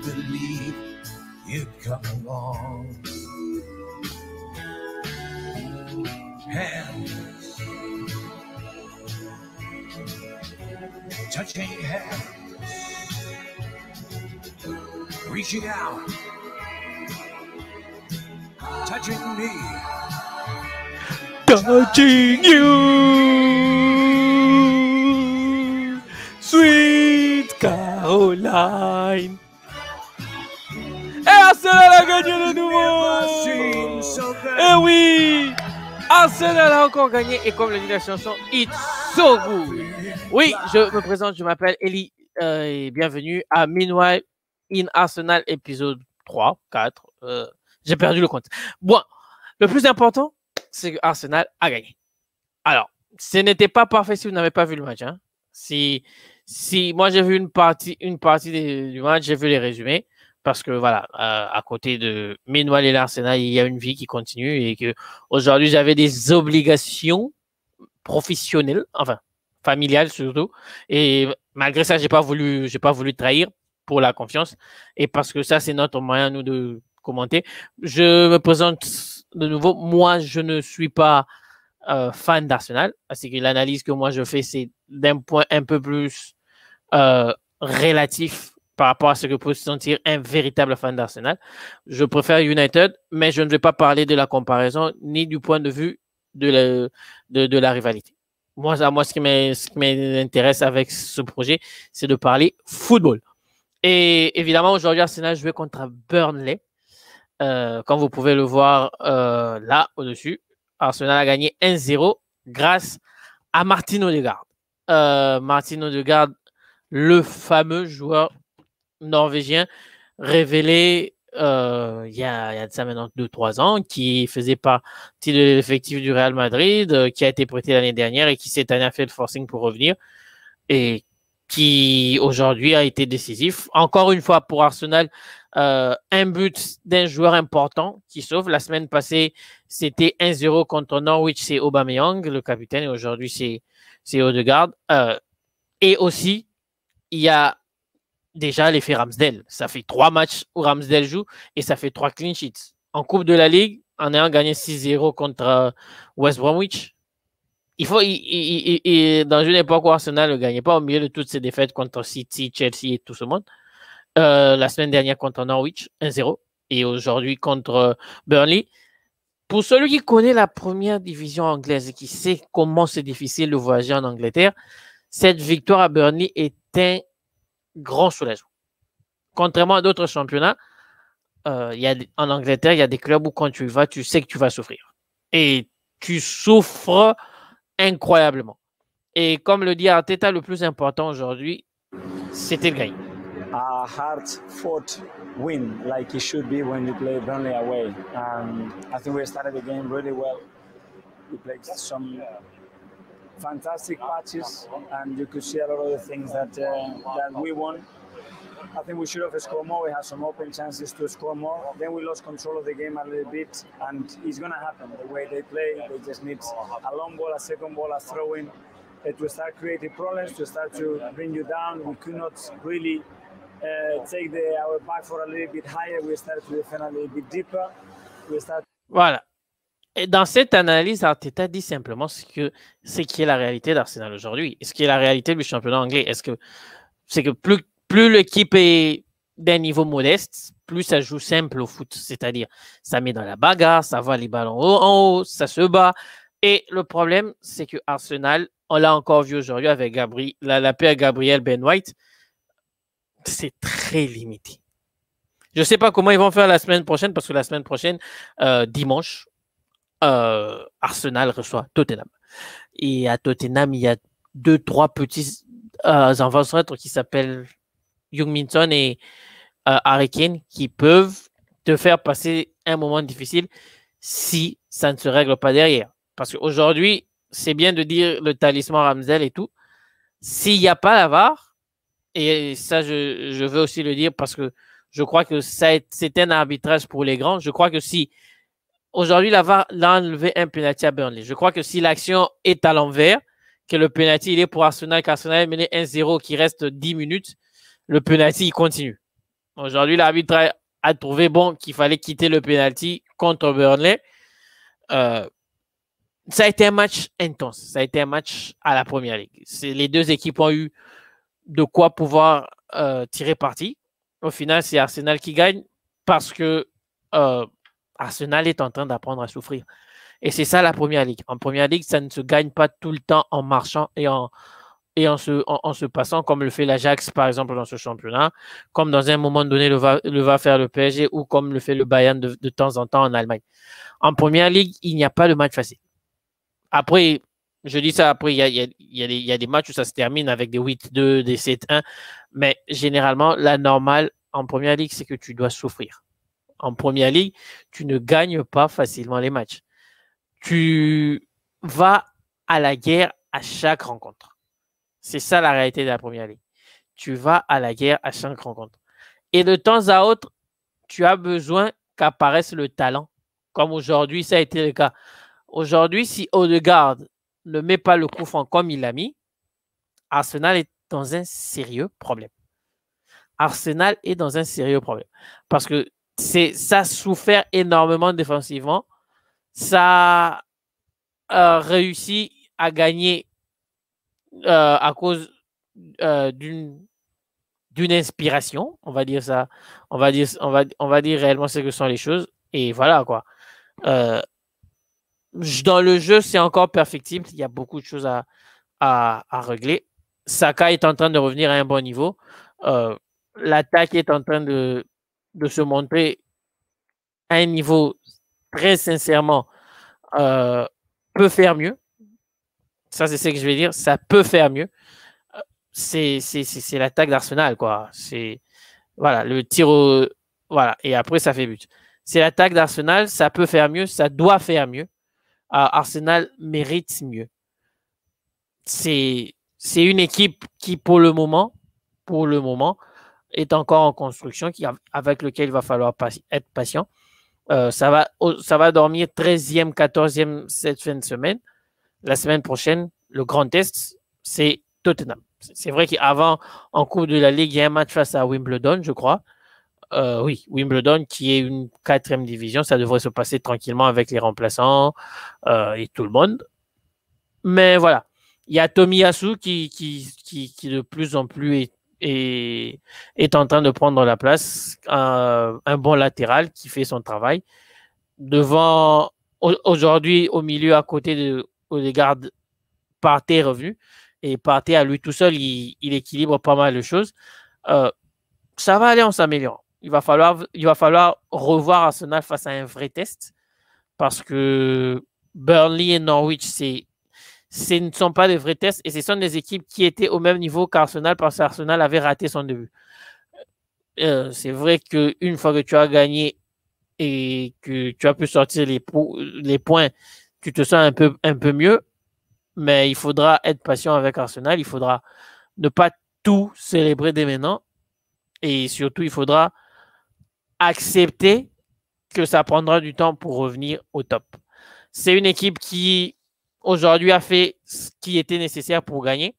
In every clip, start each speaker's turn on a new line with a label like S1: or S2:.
S1: believe you'd come along. Hands, touching hands, reaching out, touching me,
S2: touching you, sweet Caroline. Et Arsenal a gagné le nouveau. Et oui, Arsenal a encore gagné. Et comme le dit la chanson, it's so good. Oui, je me présente, je m'appelle Eli. Et bienvenue à Meanwhile in Arsenal épisode 3, 4. J'ai perdu le compte. Bon, le plus important, c'est que Arsenal a gagné. Alors, ce n'était pas parfait si vous n'avez pas vu le match. Hein. Si moi j'ai vu une partie du match, j'ai vu les résumés. Parce que voilà, à côté de Meanwhile et l'Arsenal, il y a une vie qui continue et que aujourd'hui j'avais des obligations professionnelles, enfin familiales surtout. Et malgré ça, j'ai pas voulu trahir pour la confiance et parce que ça c'est notre moyen nous de commenter. Je me présente de nouveau. Moi, je ne suis pas fan d'Arsenal, parce que l'analyse que moi je fais c'est d'un point un peu plus relatif par rapport à ce que peut se sentir un véritable fan d'Arsenal. Je préfère United, mais je ne vais pas parler de la comparaison ni du point de vue de la rivalité. Moi, ce qui m'intéresse avec ce projet, c'est de parler football. Et évidemment, aujourd'hui, Arsenal jouait contre Burnley. Comme vous pouvez le voir là, au-dessus, Arsenal a gagné 1-0 grâce à Martin Odegaard. Martin Odegaard, le fameux joueur norvégien révélé il y a de ça maintenant 2-3 ans, qui faisait partie de l'effectif du Real Madrid, qui a été prêté l'année dernière et qui cette année a fait le forcing pour revenir et qui aujourd'hui a été décisif. Encore une fois pour Arsenal, un but d'un joueur important qui sauve. La semaine passée, c'était 1-0 contre Norwich, c'est Aubameyang, le capitaine, et aujourd'hui c'est Odegaard. Et aussi, il y a déjà l'effet Ramsdale. Ça fait 3 matchs où Ramsdale joue et ça fait 3 clean sheets. En Coupe de la Ligue, en ayant gagné 6-0 contre West Bromwich, dans une époque où Arsenal ne gagnait pas au milieu de toutes ces défaites contre City, Chelsea et tout ce monde. La semaine dernière contre Norwich, 1-0. Et aujourd'hui contre Burnley. Pour celui qui connaît la première division anglaise et qui sait comment c'est difficile de voyager en Angleterre, cette victoire à Burnley est un grand soulagement. Contrairement à d'autres championnats, en Angleterre, il y a des clubs où quand tu y vas, tu sais que tu vas souffrir. Et tu souffres incroyablement. Et comme le dit Arteta, le plus important aujourd'hui, c'était le gagner.
S3: A hard-fought win, like it should be when you play Burnley away. I think we started the game really well. We played some fantastic patches, and you could see a lot of the things that we won. I think we should have scored more. We had some open chances to score more. Then we lost control of the game a little bit, and it's going to happen. The way they play, they just need a long ball, a second ball, a throw-in to start creating problems, to start to bring you down. We could not really take our back for a little bit higher. We started to defend a little bit deeper.
S2: Voilà. Et dans cette analyse, Arteta dit simplement ce qui est la réalité d'Arsenal aujourd'hui. Et ce qui est la réalité du championnat anglais. C'est que plus l'équipe est d'un niveau modeste, plus ça joue simple au foot. C'est-à-dire, ça met dans la bagarre, ça va les ballons en haut, ça se bat. Et le problème, c'est que Arsenal, on l'a encore vu aujourd'hui avec la paire Gabriel Ben White, c'est très limité. Je ne sais pas comment ils vont faire la semaine prochaine, parce que la semaine prochaine, dimanche, Arsenal reçoit Tottenham. Et à Tottenham, il y a 2-3 petits avant-centres qui s'appellent Young-Minson et Harry Kane qui peuvent te faire passer un moment difficile si ça ne se règle pas derrière. Parce qu'aujourd'hui, c'est bien de dire le talisman Ramsdale et tout. S'il n'y a pas la VAR, et ça, je veux aussi le dire parce que je crois que c'est un arbitrage pour les grands. Je crois que si aujourd'hui, la VAR l'a enlevé un penalty à Burnley. Je crois que si l'action est à l'envers, que le penalty il est pour Arsenal, qu'Arsenal est mené 1-0, qu'il reste 10 minutes, le penalty il continue. Aujourd'hui, l'arbitre a trouvé bon qu'il fallait quitter le penalty contre Burnley. Ça a été un match intense. Ça a été un match à la Première Ligue. Les deux équipes ont eu de quoi pouvoir tirer parti. Au final, c'est Arsenal qui gagne parce que Arsenal est en train d'apprendre à souffrir. Et c'est ça la Première Ligue. En Première Ligue, ça ne se gagne pas tout le temps en marchant et en se passant, comme le fait l'Ajax, par exemple, dans ce championnat, comme dans un moment donné le va faire le PSG ou comme le fait le Bayern de temps en temps en Allemagne. En Première Ligue, il n'y a pas de match facile. Après, je dis ça, après, il y a des matchs où ça se termine avec des 8-2, des 7-1, mais généralement, la normale en Première Ligue, c'est que tu dois souffrir. En Première Ligue, tu ne gagnes pas facilement les matchs. Tu vas à la guerre à chaque rencontre. C'est ça la réalité de la Première Ligue. Tu vas à la guerre à chaque rencontre. Et de temps à autre, tu as besoin qu'apparaisse le talent, comme aujourd'hui, ça a été le cas. Aujourd'hui, si Odegaard ne met pas le coup franc comme il l'a mis, Arsenal est dans un sérieux problème. Arsenal est dans un sérieux problème. Parce que ça a souffert énormément défensivement. Ça a réussi à gagner à cause d'une inspiration. On va dire ça. On va dire réellement ce que sont les choses. Et voilà quoi. Dans le jeu, c'est encore perfectible. Il y a beaucoup de choses à régler. Saka est en train de revenir à un bon niveau. L'attaque est en train de se montrer à un niveau très sincèrement peut faire mieux. Ça, c'est ce que je vais dire. Ça peut faire mieux. C'est l'attaque d'Arsenal, quoi. C'est voilà, le tir au... Voilà, et après, ça fait but. C'est l'attaque d'Arsenal. Ça peut faire mieux. Ça doit faire mieux. Arsenal mérite mieux. C'est une équipe qui, pour le moment, est encore en construction, avec lequel il va falloir être patient. Ça va dormir 13e, 14e cette fin de semaine. La semaine prochaine, le grand test, c'est Tottenham. C'est vrai qu'avant, en Coupe de la Ligue, il y a un match face à Wimbledon, je crois. Oui, Wimbledon, qui est une 4e division, ça devrait se passer tranquillement avec les remplaçants et tout le monde. Mais voilà, il y a Tomiyasu qui de plus en plus est en train de prendre la place, un bon latéral qui fait son travail. Devant, aujourd'hui, au milieu, à côté de Odegaard, Partey est revenu. Et Partey, à lui tout seul, il équilibre pas mal de choses. Ça va aller en s'améliorant. Il va falloir revoir Arsenal face à un vrai test. Parce que Burnley et Norwich, ce ne sont pas des vrais tests et ce sont des équipes qui étaient au même niveau qu'Arsenal parce qu'Arsenal avait raté son début. C'est vrai qu'une fois que tu as gagné et que tu as pu sortir les points, tu te sens un peu mieux, mais il faudra être patient avec Arsenal. Il faudra ne pas tout célébrer dès maintenant et surtout, il faudra accepter que ça prendra du temps pour revenir au top. C'est une équipe qui aujourd'hui a fait ce qui était nécessaire pour gagner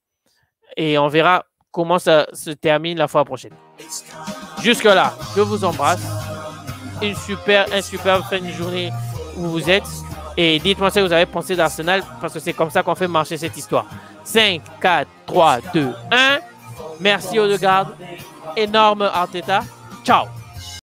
S2: et on verra comment ça se termine la fois prochaine. Jusque-là, je vous embrasse. Une superbe fin de journée où vous êtes et dites-moi ce que vous avez pensé d'Arsenal parce que c'est comme ça qu'on fait marcher cette histoire. 5, 4, 3, 2, 1. Merci Odegaard. Énorme Arteta. Ciao.